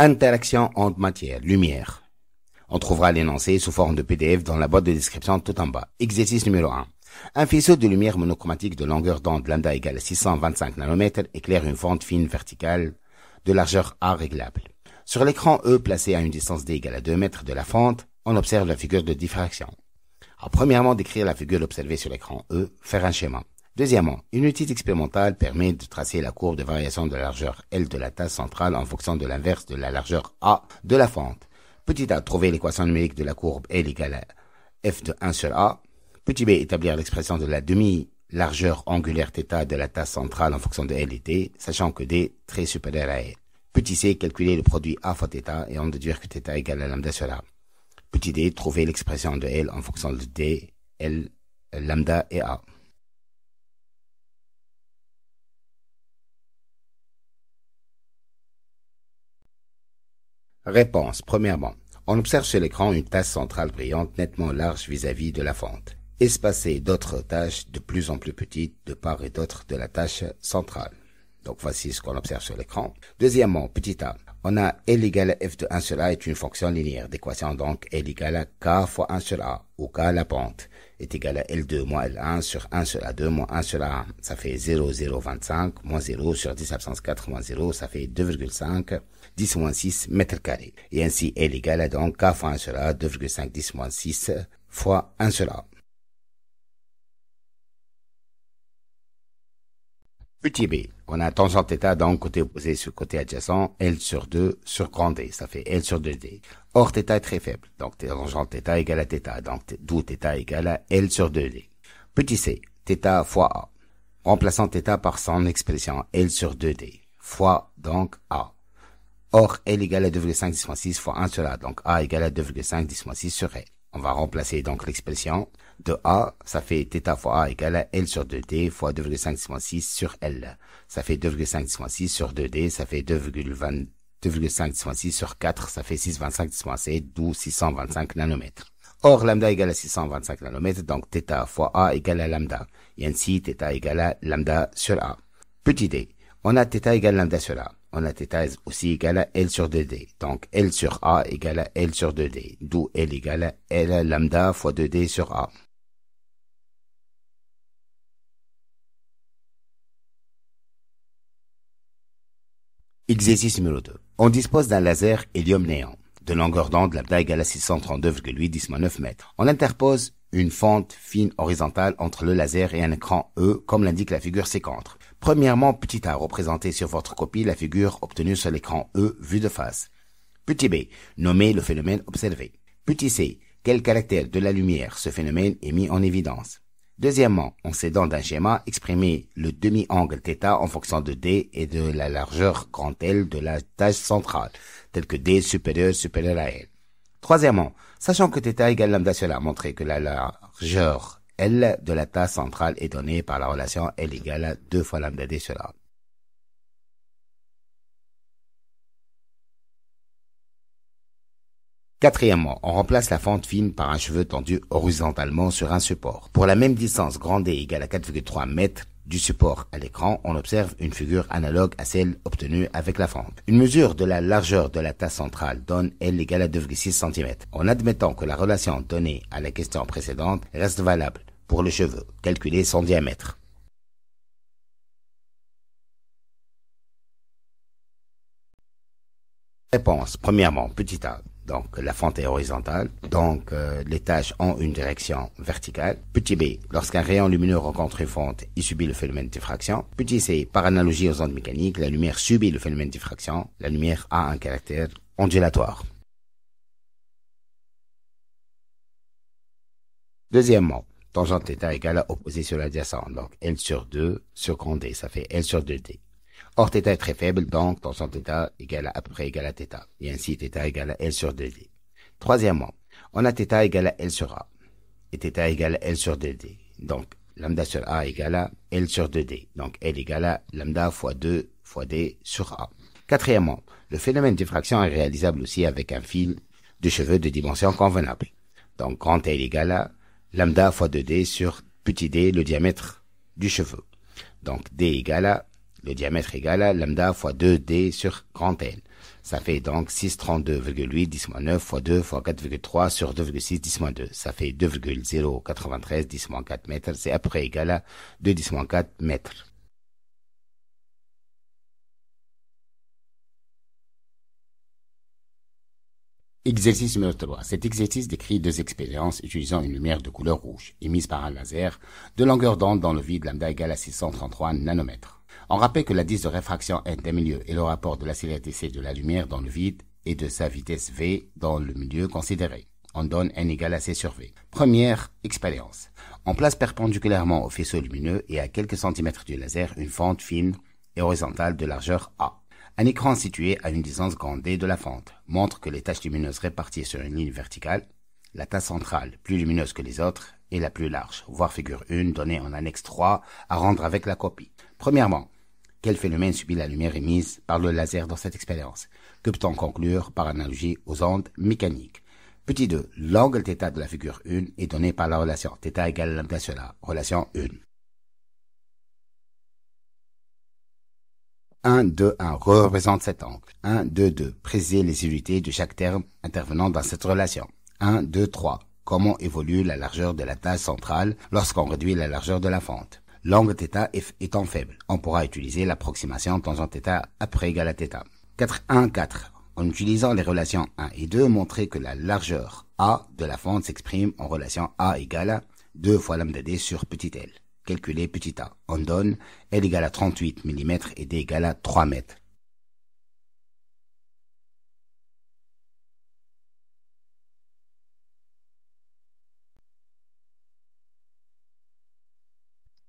Interaction entre matière, lumière. On trouvera l'énoncé sous forme de PDF dans la boîte de description tout en bas. Exercice numéro 1. Un faisceau de lumière monochromatique de longueur d'onde lambda égale à 625 nanomètres éclaire une fente fine verticale de largeur A réglable. Sur l'écran E placé à une distance D égale à 2 mètres de la fente, on observe la figure de diffraction. Alors, premièrement, décrire la figure observée sur l'écran E, faire un schéma. Deuxièmement, une étude expérimentale permet de tracer la courbe de variation de la largeur L de la tasse centrale en fonction de l'inverse de la largeur A de la fente. Petit a, trouver l'équation numérique de la courbe L égale à f de 1 sur A. Petit b, établir l'expression de la demi-largeur angulaire θ de la tasse centrale en fonction de L et D, sachant que D très supérieur à L. Petit c, calculer le produit A fois θ et en déduire que θ égale à lambda sur A. Petit d, trouver l'expression de L en fonction de D, L, lambda et A. Réponse. Premièrement, on observe sur l'écran une tache centrale brillante nettement large vis-à-vis de la fente, espacée d'autres taches de plus en plus petites de part et d'autre de la tache centrale. Donc voici ce qu'on observe sur l'écran. Deuxièmement, petit a, on a L égale à f de 1 sur a est une fonction linéaire d'équation, donc L égale à k fois 1 sur a, où k la pente est égale à L2 moins L1 sur 1 sur A2 moins 1 sur A1. Ça fait 0,025 moins 0 sur 10 absence 4 moins 0, ça fait 2,5 10 moins 6 mètres carrés. Et ainsi, L égale à donc K fois 1 sur A, 2,5 10 moins 6 fois 1 sur A. Petit b, on a tangente θ donc côté opposé sur côté adjacent, L sur 2 sur grand D, ça fait L sur 2D. Or θ est très faible, donc tangente θ égale à θ, donc d'où θ égale à L sur 2D. Petit c, θ fois A. Remplaçant θ par son expression L sur 2D, fois donc A. Or, L égale à 2,5 10 moins 6 fois 1 sur A, donc A égale à 2,5 10 moins 6 sur L. On va remplacer donc l'expression de A, ça fait θ fois A égale à L sur 2D fois 2,5 10 moins 6 sur L. Ça fait 2,5 10 moins 6 sur 2D, ça fait 2,5 10 moins 6 sur 4, ça fait 6,25 10 moins 7, d'où 625 nanomètres. Or, lambda égale à 625 nanomètres, donc θ fois A égale à lambda. Et ainsi, θ égale à lambda sur A. Petit d, on a θ égale lambda sur A. On a θ aussi égal à L sur 2D. Donc, L sur A égale à L sur 2D. D'où L égale à L lambda fois 2D sur A. Exercice numéro 2. On dispose d'un laser hélium-néon de longueur d'onde lambda égale à 632,8 10-9 mètres. On interpose une fente fine horizontale entre le laser et un écran E, comme l'indique la figure ci-contre. Premièrement, petit a, représentez sur votre copie la figure obtenue sur l'écran E vue de face. Petit b, nommez le phénomène observé. Petit c, quel caractère de la lumière ce phénomène est mis en évidence. Deuxièmement, en s'aidant d'un schéma, exprimez le demi-angle θ en fonction de D et de la largeur grand L de la tache centrale, telle que D supérieur à L. Troisièmement, sachant que θ égale lambda sur A, montrez que la largeur L de la tasse centrale est donnée par la relation L égale à 2 fois lambda D sur A. Quatrièmement, on remplace la fente fine par un cheveu tendu horizontalement sur un support. Pour la même distance, grand D égale à 4,3 mètres du support à l'écran, on observe une figure analogue à celle obtenue avec la fente. Une mesure de la largeur de la tasse centrale donne L égale à 2,6 cm. En admettant que la relation donnée à la question précédente reste valable pour le cheveu, calculer son diamètre. Réponse. Premièrement, petit a. Donc, la fente est horizontale. Donc, les tâches ont une direction verticale. Petit b, lorsqu'un rayon lumineux rencontre une fente, il subit le phénomène de diffraction. Petit c, par analogie aux ondes mécaniques, la lumière subit le phénomène de diffraction. La lumière a un caractère ondulatoire. Deuxièmement, tangente θ égale à opposé sur l'adjacent. Donc, L sur 2 sur grand D, ça fait L sur 2D. Or, θ est très faible, donc tangente θ égale à peu près égale à θ. Et ainsi, θ égale à L sur 2D. Troisièmement, on a θ égale à L sur A. Et θ égale à L sur 2D. Donc, lambda sur A égale à L sur 2D. Donc, L égale à lambda fois 2 fois D sur A. Quatrièmement, le phénomène de diffraction est réalisable aussi avec un fil de cheveux de dimension convenable. Donc, grand L égale à lambda fois 2D sur petit d, le diamètre du cheveu. Donc, D égale à le diamètre égale à lambda fois 2D sur grand L. Ça fait donc 632,8 10 moins 9 fois 2 fois 4,3 sur 2,6 10 moins 2. Ça fait 2,093 10 moins 4 mètres. C'est à peu près égal à 2 10 moins 4 mètres. Exercice numéro 3. Cet exercice décrit deux expériences utilisant une lumière de couleur rouge, émise par un laser, de longueur d'onde dans le vide lambda égale à 633 nanomètres. On rappelle que l'indice de réfraction n d'un milieu est le rapport de la célérité c de la lumière dans le vide et de sa vitesse v dans le milieu considéré. On donne n égale à c sur v. Première expérience. On place perpendiculairement au faisceau lumineux et à quelques centimètres du laser une fente fine et horizontale de largeur a. Un écran situé à une distance grande d de la fente montre que les taches lumineuses réparties sur une ligne verticale, la tache centrale plus lumineuse que les autres est la plus large, voir figure 1 donnée en annexe 3 à rendre avec la copie. Premièrement, quel phénomène subit la lumière émise par le laser dans cette expérience? Que peut-on conclure par analogie aux ondes mécaniques? Petit 2, l'angle θ de la figure 1 est donné par la relation θ égale lambda sur A, relation 1. 1, 2, 1 représente cet angle. 1, 2, 2. Précisez les unités de chaque terme intervenant dans cette relation. 1, 2, 3. Comment évolue la largeur de la tache centrale lorsqu'on réduit la largeur de la fente? L'angle θ étant faible, on pourra utiliser l'approximation tangente θ après égale à θ. 4, 1, 4. En utilisant les relations 1 et 2, montrez que la largeur A de la fente s'exprime en relation A égale à 2 fois lambda d sur petit l. Calculer petit a. On donne L égale à 38 mm et D égale à 3 mètres.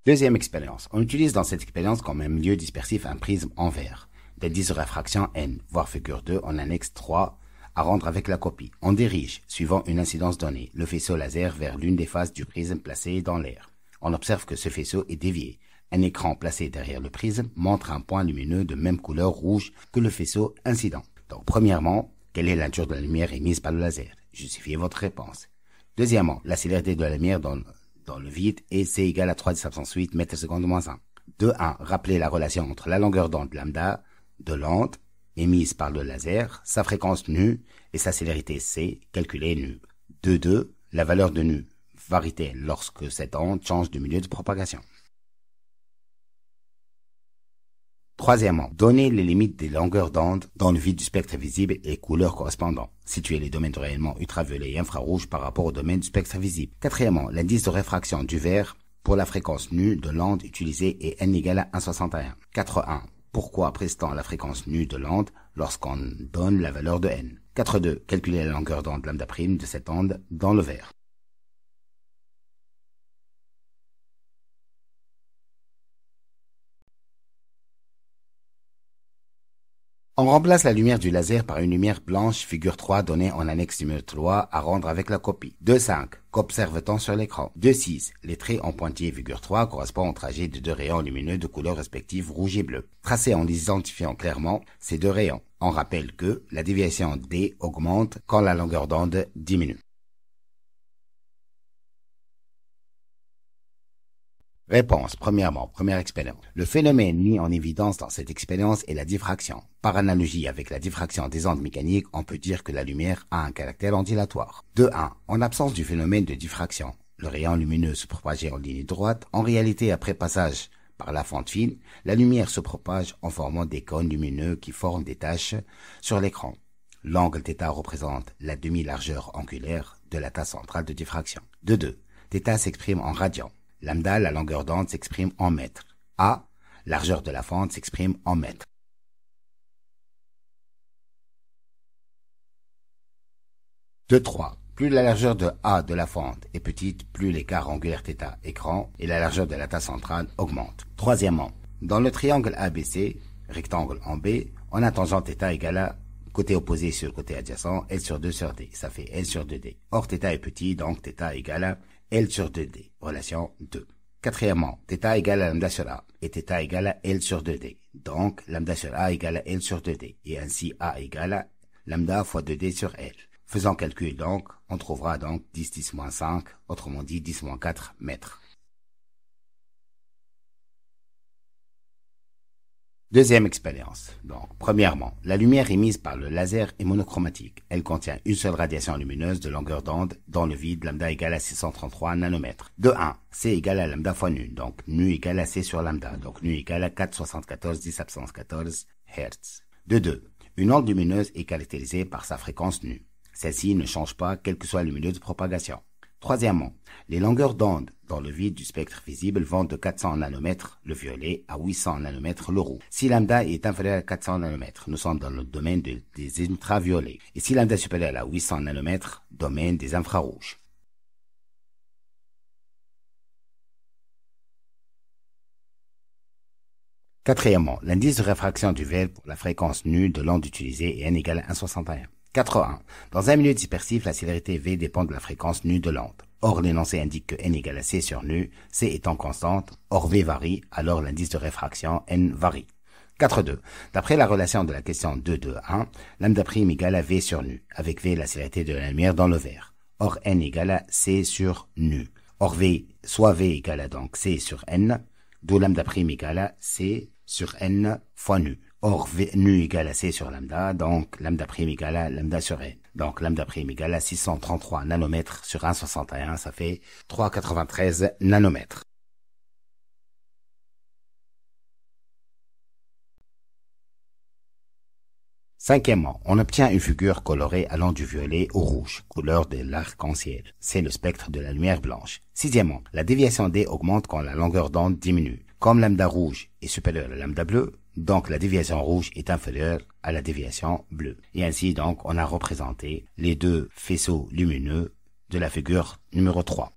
Deuxième expérience. On utilise dans cette expérience comme un milieu dispersif un prisme en verre, d'indice de réfraction n, voire figure 2 en annexe 3, à rendre avec la copie. On dirige, suivant une incidence donnée, le faisceau laser vers l'une des faces du prisme placé dans l'air. On observe que ce faisceau est dévié. Un écran placé derrière le prisme montre un point lumineux de même couleur rouge que le faisceau incident. Donc, premièrement, quelle est la nature de la lumière émise par le laser? Justifiez votre réponse. Deuxièmement, la célérité de la lumière dans le vide est C égale à 3,8 mètres secondes moins 1. 2.1. Rappelez la relation entre la longueur d'onde lambda de l'onde émise par le laser, sa fréquence nu et sa célérité C, calculée nu. 2.2. La valeur de nu varie lorsque cette onde change de milieu de propagation. Troisièmement, donnez les limites des longueurs d'onde dans le vide du spectre visible et les couleurs correspondantes. Situez les domaines de rayonnement ultraviolet et infrarouge par rapport au domaine du spectre visible. Quatrièmement, l'indice de réfraction du verre pour la fréquence nue de l'onde utilisée est n égale à 1,61. 4.1. Pourquoi prétend la fréquence nue de l'onde lorsqu'on donne la valeur de n? 4.2. Calculez la longueur d'onde lambda prime de cette onde dans le verre. On remplace la lumière du laser par une lumière blanche figure 3 donnée en annexe numéro 3 à rendre avec la copie. 2.5. Qu'observe-t-on sur l'écran? 2.6. Les traits en pointillé figure 3 correspondent au trajet de deux rayons lumineux de couleurs respectives rouge et bleu. Tracés en les identifiant clairement ces deux rayons. On rappelle que la déviation D augmente quand la longueur d'onde diminue. Réponse. Premièrement, première expérience. Le phénomène mis en évidence dans cette expérience est la diffraction. Par analogie avec la diffraction des ondes mécaniques, on peut dire que la lumière a un caractère ondulatoire. 2.1. En absence du phénomène de diffraction, le rayon lumineux se propageait en ligne droite. En réalité, après passage par la fente fine, la lumière se propage en formant des cônes lumineux qui forment des taches sur l'écran. L'angle θ représente la demi-largeur angulaire de la tache centrale de diffraction. 2.2. θ s'exprime en radians. Lambda, la longueur d'onde, s'exprime en mètres. A, largeur de la fente, s'exprime en mètres. 2.3. Plus la largeur de A de la fente est petite, plus l'écart angulaire θ est grand et la largeur de la tache centrale augmente. Troisièmement, dans le triangle ABC, rectangle en B, on a tangente θ égale à côté opposé sur le côté adjacent, L sur 2 sur D. Ça fait L sur 2D. Or, θ est petit, donc θ égale à L sur 2D. Relation 2. Quatrièmement, θ égale à lambda sur A. Et θ égale à L sur 2D. Donc, lambda sur A égale à L sur 2D. Et ainsi, A égale à lambda fois 2D sur L. Faisant calcul donc, on trouvera donc 10-10-5, autrement dit 10-4 mètres. Deuxième expérience. Donc, premièrement, la lumière émise par le laser est monochromatique. Elle contient une seule radiation lumineuse de longueur d'onde dans le vide, lambda égale à 633 nanomètres. De 1, C égale à lambda fois nu. Donc, nu égale à C sur lambda. Donc, nu égale à 4,74 10 absence 14 Hz. De 2, une onde lumineuse est caractérisée par sa fréquence nu. Celle-ci ne change pas quel que soit le milieu de propagation. Troisièmement, les longueurs d'onde dans le vide du spectre visible vont de 400 nanomètres le violet à 800 nanomètres le roux. Si lambda est inférieur à 400 nanomètres, nous sommes dans le domaine des ultraviolets. Et si lambda est supérieur à 800 nanomètres, domaine des infrarouges. Quatrièmement, l'indice de réfraction du verre pour la fréquence nue de l'onde utilisée est n égale à 1,61. 4.1. Dans un milieu dispersif, la célérité V dépend de la fréquence nue de l'onde. Or, l'énoncé indique que n égale à C sur nu, C étant constante, or V varie, alors l'indice de réfraction n varie. 4.2. D'après la relation de la question 2.2.1, lambda prime égale à V sur nu, avec V la célérité de la lumière dans le verre. Or, n égale à C sur nu. Or, soit V égale à donc C sur n, d'où lambda prime égale à C sur n fois nu. Or, nu égale à C sur lambda, donc lambda prime égale à lambda sur n. Donc, lambda prime égale à 633 nanomètres sur 1,61, ça fait 3,93 nanomètres. Cinquièmement, on obtient une figure colorée allant du violet au rouge, couleur de l'arc-en-ciel. C'est le spectre de la lumière blanche. Sixièmement, la déviation D augmente quand la longueur d'onde diminue. Comme lambda rouge est supérieur à lambda bleu, donc la déviation rouge est inférieure à la déviation bleue. Et ainsi donc on a représenté les deux faisceaux lumineux de la figure numéro 3.